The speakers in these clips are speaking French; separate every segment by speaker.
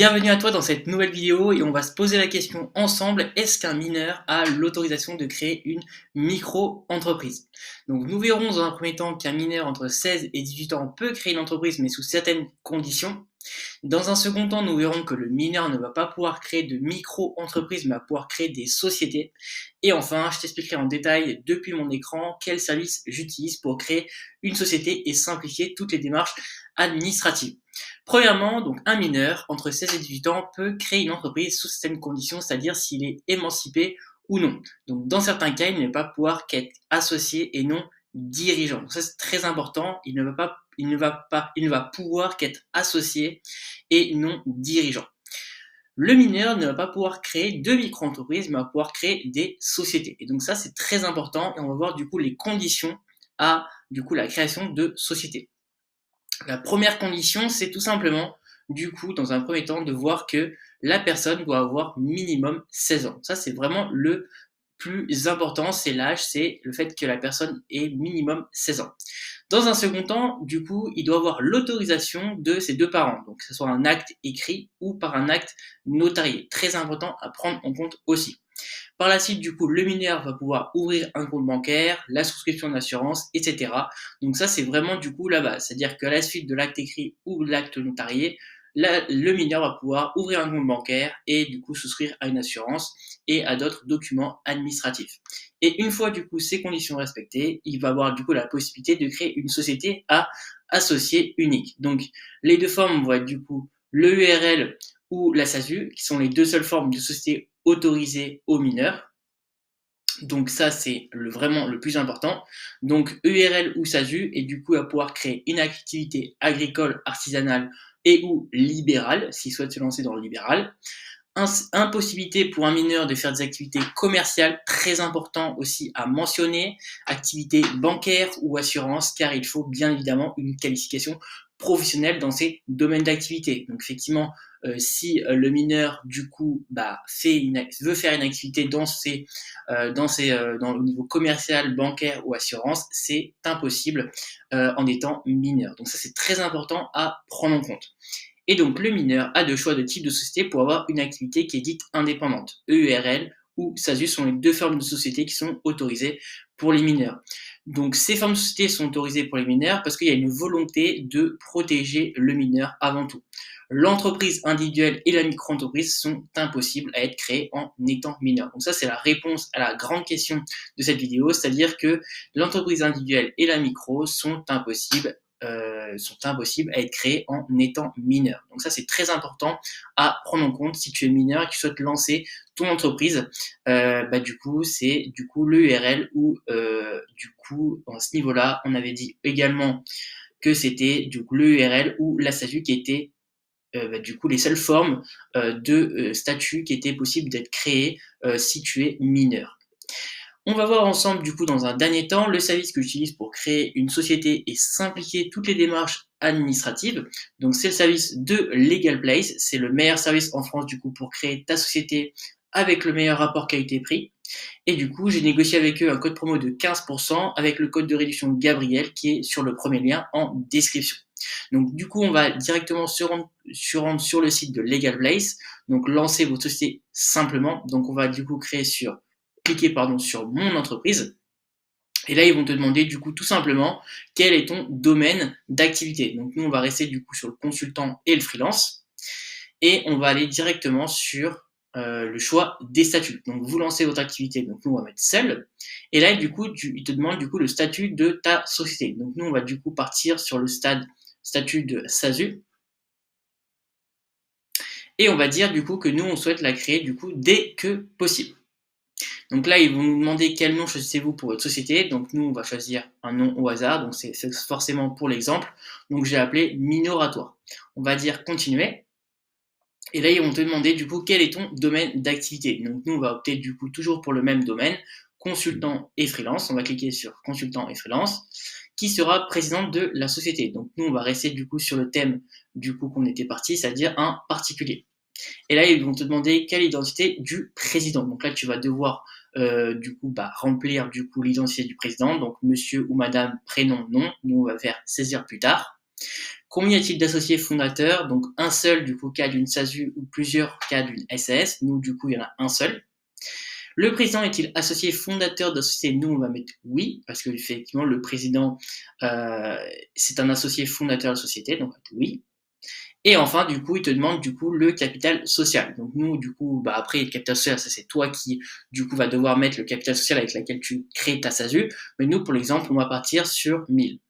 Speaker 1: Bienvenue à toi dans cette nouvelle vidéo et on va se poser la question ensemble, est-ce qu'un mineur a l'autorisation de créer une micro-entreprise? Donc nous verrons dans un premier temps qu'un mineur entre 16 et 18 ans peut créer une entreprise mais sous certaines conditions. Dans un second temps, nous verrons que le mineur ne va pas pouvoir créer de micro-entreprise mais va pouvoir créer des sociétés. Et enfin, je t'expliquerai en détail depuis mon écran quel service j'utilise pour créer une société et simplifier toutes les démarches administratives. Premièrement, donc un mineur entre 16 et 18 ans peut créer une entreprise sous certaines conditions, c'est-à-dire s'il est émancipé ou non. Donc dans certains cas, il ne va pas pouvoir qu'être associé et non dirigeant. Donc ça c'est très important, il ne va pouvoir qu'être associé et non dirigeant. Le mineur ne va pas pouvoir créer de micro-entreprises, mais va pouvoir créer des sociétés. Et donc ça c'est très important et on va voir du coup les conditions à la création de sociétés. La première condition, c'est tout simplement, du coup, dans un premier temps, de voir que la personne doit avoir minimum 16 ans. Ça, c'est vraiment le plus important, c'est l'âge, c'est le fait que la personne ait minimum 16 ans. Dans un second temps, du coup, il doit avoir l'autorisation de ses deux parents, donc que ce soit un acte écrit ou par un acte notarié. Très important à prendre en compte aussi. Par la suite, du coup, le mineur va pouvoir ouvrir un compte bancaire, la souscription d'assurance, etc. Donc ça, c'est vraiment du coup la base. C'est-à-dire qu'à la suite de l'acte écrit ou de l'acte notarié, le mineur va pouvoir ouvrir un compte bancaire et du coup souscrire à une assurance et à d'autres documents administratifs. Et une fois du coup ces conditions respectées, il va avoir du coup la possibilité de créer une société à associé unique. Donc les deux formes vont être du coup le URL ou la SASU, qui sont les deux seules formes de société autorisées aux mineurs. Donc ça, c'est vraiment le plus important. Donc EURL ou SASU, et du coup, à pouvoir créer une activité agricole, artisanale et ou libérale, s'il souhaite se lancer dans le libéral. Impossibilité pour un mineur de faire des activités commerciales, très important aussi à mentionner, activités bancaires ou assurances, car il faut bien évidemment une qualification professionnelle dans ces domaines d'activité. Donc effectivement, si le mineur du coup veut faire une activité au niveau commercial, bancaire ou assurance, c'est impossible en étant mineur. Donc ça c'est très important à prendre en compte. Et donc, le mineur a deux choix de type de société pour avoir une activité qui est dite indépendante. EURL ou SASU sont les deux formes de société qui sont autorisées pour les mineurs. Donc, ces formes de société sont autorisées pour les mineurs parce qu'il y a une volonté de protéger le mineur avant tout. L'entreprise individuelle et la micro-entreprise sont impossibles à être créées en étant mineur. Donc ça, c'est la réponse à la grande question de cette vidéo, c'est-à-dire que l'entreprise individuelle et la micro sont impossibles à être créés en étant mineur. Donc ça, c'est très important à prendre en compte si tu es mineur et que tu souhaites lancer ton entreprise. Du coup, c'est du coup le URL ou du coup, à ce niveau-là, on avait dit également que c'était du coup le URL ou la SASU qui était du coup les seules formes de statut qui étaient possibles d'être créées si tu es mineur. On va voir ensemble, du coup, dans un dernier temps, le service que j'utilise pour créer une société et simplifier toutes les démarches administratives. Donc, c'est le service de Legal Place. C'est le meilleur service en France, du coup, pour créer ta société avec le meilleur rapport qualité-prix. Et du coup, j'ai négocié avec eux un code promo de 15% avec le code de réduction Gabriel qui est sur le premier lien en description. Donc, du coup, on va directement se rendre sur le site de Legal Place. Donc, lancer votre société simplement. Donc, on va du coup cliquer sur mon entreprise. Et là, ils vont te demander du coup tout simplement quel est ton domaine d'activité. Donc nous, on va rester du coup sur le consultant et le freelance. Et on va aller directement sur le choix des statuts. Donc vous lancez votre activité, donc nous on va mettre seul. Et là, du coup, il te demande du coup le statut de ta société. Donc nous, on va du coup partir sur le statut de SASU. Et on va dire du coup que nous, on souhaite la créer du coup dès que possible. Donc là, ils vont nous demander quel nom choisissez-vous pour votre société. Donc nous, on va choisir un nom au hasard. Donc c'est forcément pour l'exemple. Donc j'ai appelé Minoratoire. On va dire continuer. Et là, ils vont te demander du coup quel est ton domaine d'activité. Donc nous, on va opter du coup toujours pour le même domaine, consultant et freelance. On va cliquer sur consultant et freelance, qui sera présidente de la société. Donc nous, on va rester du coup sur le thème du coup qu'on était parti, c'est-à-dire un particulier. Et là, ils vont te demander quelle identité du président. Donc là, tu vas devoir remplir du coup l'identité du président. Donc monsieur ou madame, prénom, nom. Nous, on va faire saisir plus tard. Combien y a-t-il d'associés fondateurs? Donc un seul du coup cas d'une SASU ou plusieurs cas d'une SAS. Nous du coup il y en a un seul. Le président est-il associé fondateur de la société? Nous on va mettre oui parce que effectivement le président c'est un associé fondateur de la société, donc oui. Et enfin, du coup, il te demande du coup le capital social. Donc nous, du coup, après le capital social, ça c'est toi qui du coup va devoir mettre le capital social avec lequel tu crées ta SASU. Mais nous, pour l'exemple, on va partir sur 1000.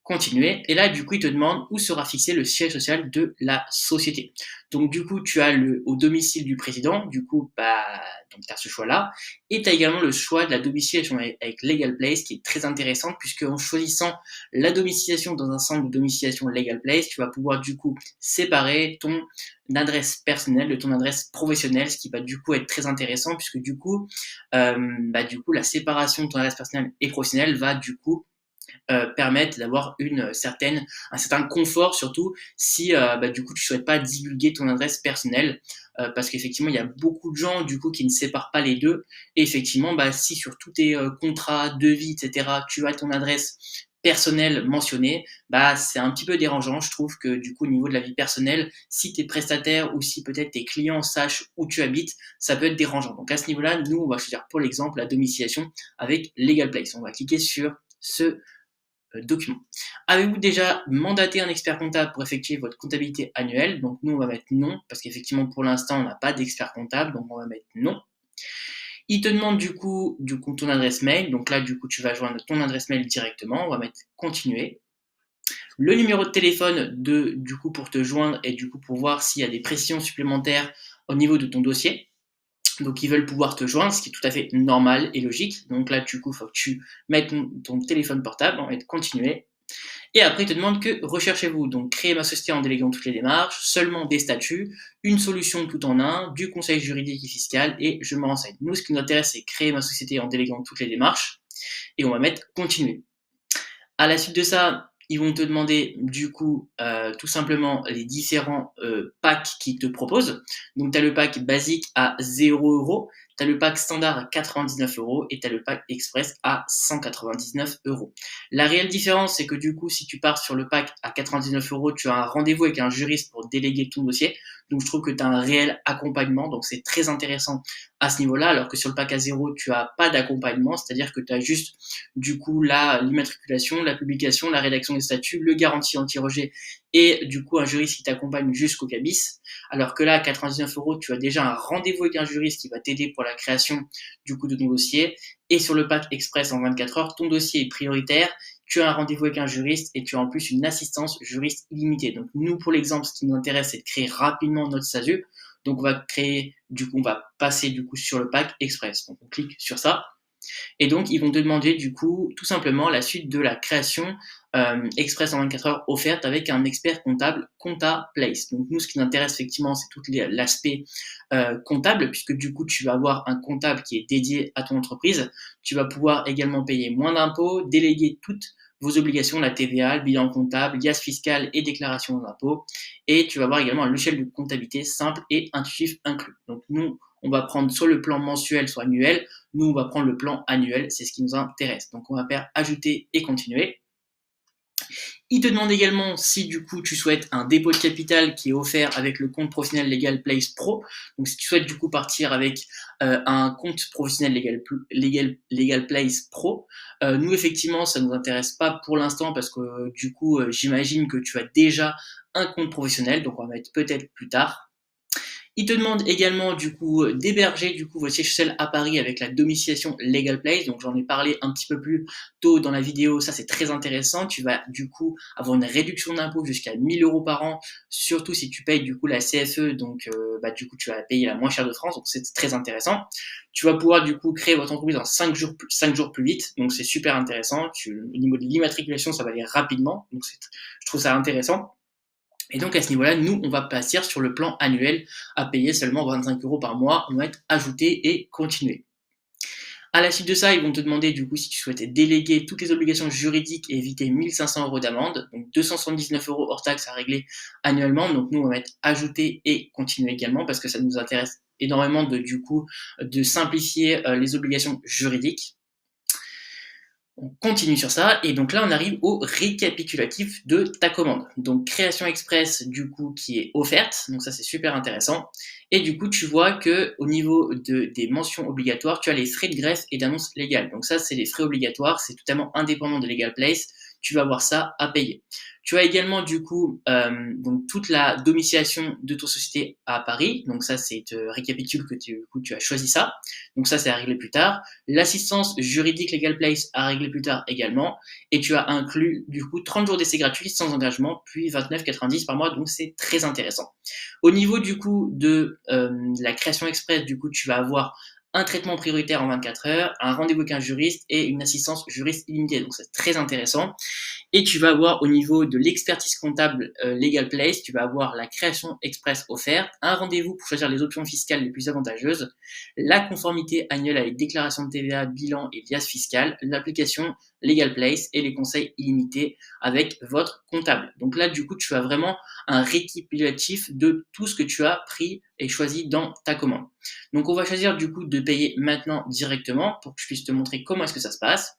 Speaker 1: Continuer. Et là, du coup, il te demande où sera fixé le siège social de la société. Donc, du coup, tu as au domicile du président. Du coup, donc tu as ce choix-là. Et tu as également le choix de la domiciliation avec Legal Place, qui est très intéressante, puisque en choisissant la domiciliation dans un centre de domiciliation Legal Place, tu vas pouvoir, du coup, séparer ton adresse personnelle de ton adresse professionnelle, ce qui va, du coup, être très intéressant, puisque, du coup, la séparation de ton adresse personnelle et professionnelle va, du coup, permettre d'avoir un certain confort, surtout si du coup tu souhaites pas divulguer ton adresse personnelle, parce qu'effectivement il y a beaucoup de gens du coup qui ne séparent pas les deux, et effectivement si sur tous tes contrats, devis, etc. tu as ton adresse personnelle mentionnée, c'est un petit peu dérangeant. Je trouve que du coup au niveau de la vie personnelle, si tes prestataires ou si peut-être tes clients sachent où tu habites, ça peut être dérangeant. Donc à ce niveau-là, nous on va choisir pour l'exemple la domiciliation avec Legal Place. On va cliquer sur ce document. Avez-vous déjà mandaté un expert comptable pour effectuer votre comptabilité annuelle? Donc nous on va mettre non, parce qu'effectivement pour l'instant on n'a pas d'expert comptable, donc on va mettre non. Il te demande du coup ton adresse mail, donc là du coup tu vas joindre ton adresse mail directement, on va mettre continuer. Le numéro de téléphone du coup pour te joindre et du coup pour voir s'il y a des pressions supplémentaires au niveau de ton dossier. Donc ils veulent pouvoir te joindre, ce qui est tout à fait normal et logique. Donc là, du coup, il faut que tu mettes ton téléphone portable, on va continuer. Et après, il te demande que recherchez-vous. Donc créer ma société en déléguant toutes les démarches, seulement des statuts, une solution tout en un, du conseil juridique et fiscal, et je me renseigne. Nous, ce qui nous intéresse, c'est créer ma société en déléguant toutes les démarches. Et on va mettre continuer. À la suite de ça, ils vont te demander du coup tout simplement les différents packs qu'ils te proposent. Donc tu as le pack basique à 0 €, tu as le pack standard à 99 € et tu as le pack express à 199 €. La réelle différence, c'est que du coup, si tu pars sur le pack à 99 €, tu as un rendez-vous avec un juriste pour déléguer ton dossier. Donc je trouve que tu as un réel accompagnement, donc c'est très intéressant à ce niveau-là, alors que sur le pack à 0, tu as pas d'accompagnement, c'est-à-dire que tu as juste du coup l'immatriculation, la publication, la rédaction des statuts, le garantie anti-rejet et du coup un juriste qui t'accompagne jusqu'au cabis. Alors que là, à 99 €, tu as déjà un rendez-vous avec un juriste qui va t'aider pour la création du coup de ton dossier. Et sur le pack express en 24 heures, ton dossier est prioritaire, tu as un rendez-vous avec un juriste et tu as en plus une assistance juriste illimitée. Donc nous, pour l'exemple, ce qui nous intéresse, c'est de créer rapidement notre SASU. Donc on va passer du coup sur le pack express. Donc on clique sur ça. Et donc, ils vont te demander du coup tout simplement la suite de la création express en 24 heures offerte avec un expert comptable ComptaPlace. Donc nous, ce qui nous intéresse effectivement, c'est tout l'aspect comptable, puisque du coup, tu vas avoir un comptable qui est dédié à ton entreprise. Tu vas pouvoir également payer moins d'impôts, déléguer toutes vos obligations, la TVA, le bilan comptable, l'IAS fiscal et déclaration d'impôts. Et tu vas avoir également un logiciel de comptabilité simple et intuitif inclus. Donc nous, on va prendre soit le plan mensuel, soit annuel. Nous, on va prendre le plan annuel, c'est ce qui nous intéresse. Donc, on va faire ajouter et continuer. Il te demande également si du coup tu souhaites un dépôt de capital qui est offert avec le compte professionnel Legal Place Pro. Donc si tu souhaites du coup partir avec un compte professionnel Legal Place Pro, nous effectivement ça nous intéresse pas pour l'instant parce que du coup j'imagine que tu as déjà un compte professionnel, donc on va mettre peut-être plus tard. Il te demande également du coup d'héberger du coup votre siège social à Paris avec la domiciliation Legal Place. Donc j'en ai parlé un petit peu plus tôt dans la vidéo, ça c'est très intéressant. Tu vas du coup avoir une réduction d'impôt jusqu'à 1000 € par an, surtout si tu payes du coup la CFE, donc du coup tu vas payer la moins chère de France, donc c'est très intéressant. Tu vas pouvoir du coup créer votre entreprise en 5 jours plus vite, donc c'est super intéressant. Au niveau de l'immatriculation, ça va aller rapidement, donc je trouve ça intéressant. Et donc à ce niveau-là, nous, on va passer sur le plan annuel à payer seulement 25 € par mois. On va être ajouté et continuer. À la suite de ça, ils vont te demander du coup si tu souhaites déléguer toutes les obligations juridiques et éviter 1500 € d'amende, donc 279 € hors taxe à régler annuellement. Donc nous, on va mettre ajouter et continuer également parce que ça nous intéresse énormément de simplifier les obligations juridiques. On continue sur ça et donc là on arrive au récapitulatif de ta commande. Donc création express du coup qui est offerte, donc ça c'est super intéressant. Et du coup tu vois que au niveau des mentions obligatoires, tu as les frais de greffe et d'annonce légale. Donc ça c'est les frais obligatoires, c'est totalement indépendant de Legal Place. Tu vas avoir ça à payer. Tu as également du coup donc toute la domiciliation de ton société à Paris. Donc ça c'est te récapitule que du coup tu as choisi ça. Donc ça c'est à régler plus tard. L'assistance juridique Legal Place à régler plus tard également. Et tu as inclus du coup 30 jours d'essai gratuits sans engagement, puis 29,90 par mois, donc c'est très intéressant. Au niveau du coup de la création express, du coup tu vas avoir un traitement prioritaire en 24 heures, un rendez-vous avec un juriste et une assistance juriste illimitée. Donc c'est très intéressant. Et tu vas avoir au niveau de l'expertise comptable Legal Place, tu vas avoir la création express offerte, un rendez-vous pour choisir les options fiscales les plus avantageuses, la conformité annuelle avec déclaration de TVA, bilan et liasse fiscale, l'application Legal Place et les conseils illimités avec votre comptable. Donc là, du coup, tu as vraiment un récapitulatif de tout ce que tu as pris et choisi dans ta commande. Donc on va choisir du coup de payer maintenant directement pour que je puisse te montrer comment est-ce que ça se passe.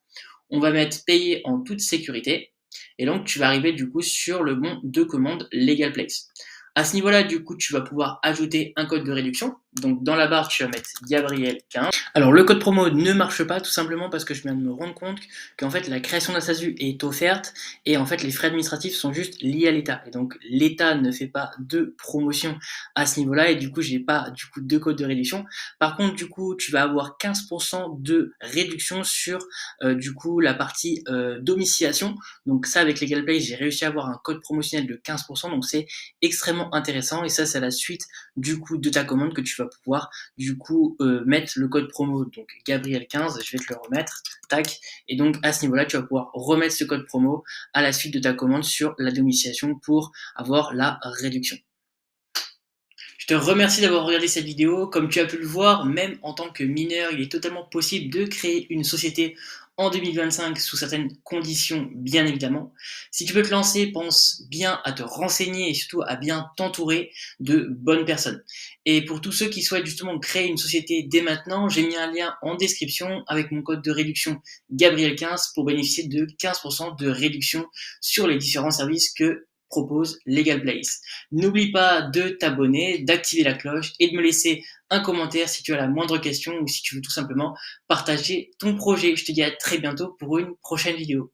Speaker 1: On va mettre payer en toute sécurité. Et donc, tu vas arriver du coup sur le bon de commande Legal Place. À ce niveau-là, du coup, tu vas pouvoir ajouter un code de réduction. Donc, dans la barre, tu vas mettre Gabriel 15. Alors, le code promo ne marche pas tout simplement parce que je viens de me rendre compte qu'en fait, la création d'un SASU est offerte et en fait, les frais administratifs sont juste liés à l'État. Et donc, l'État ne fait pas de promotion à ce niveau-là et du coup, j'ai pas du coup de code de réduction. Par contre, du coup, tu vas avoir 15% de réduction sur du coup la partie domiciliation. Donc ça, avec Legal Place, j'ai réussi à avoir un code promotionnel de 15%, donc c'est extrêmement intéressant. Et ça, c'est la suite du coup de ta commande que tu vas pouvoir du coup mettre le code promo, donc Gabriel 15, je vais te le remettre, tac. Et donc à ce niveau-là, tu vas pouvoir remettre ce code promo à la suite de ta commande sur la domiciliation pour avoir la réduction. Je te remercie d'avoir regardé cette vidéo. Comme tu as pu le voir, même en tant que mineur, il est totalement possible de créer une société en 2025 sous certaines conditions, bien évidemment. Si tu veux te lancer, pense bien à te renseigner et surtout à bien t'entourer de bonnes personnes. Et pour tous ceux qui souhaitent justement créer une société dès maintenant, j'ai mis un lien en description avec mon code de réduction Gabriel15 pour bénéficier de 15% de réduction sur les différents services que propose Legal Place. N'oublie pas de t'abonner, d'activer la cloche et de me laisser un commentaire si tu as la moindre question ou si tu veux tout simplement partager ton projet. Je te dis à très bientôt pour une prochaine vidéo.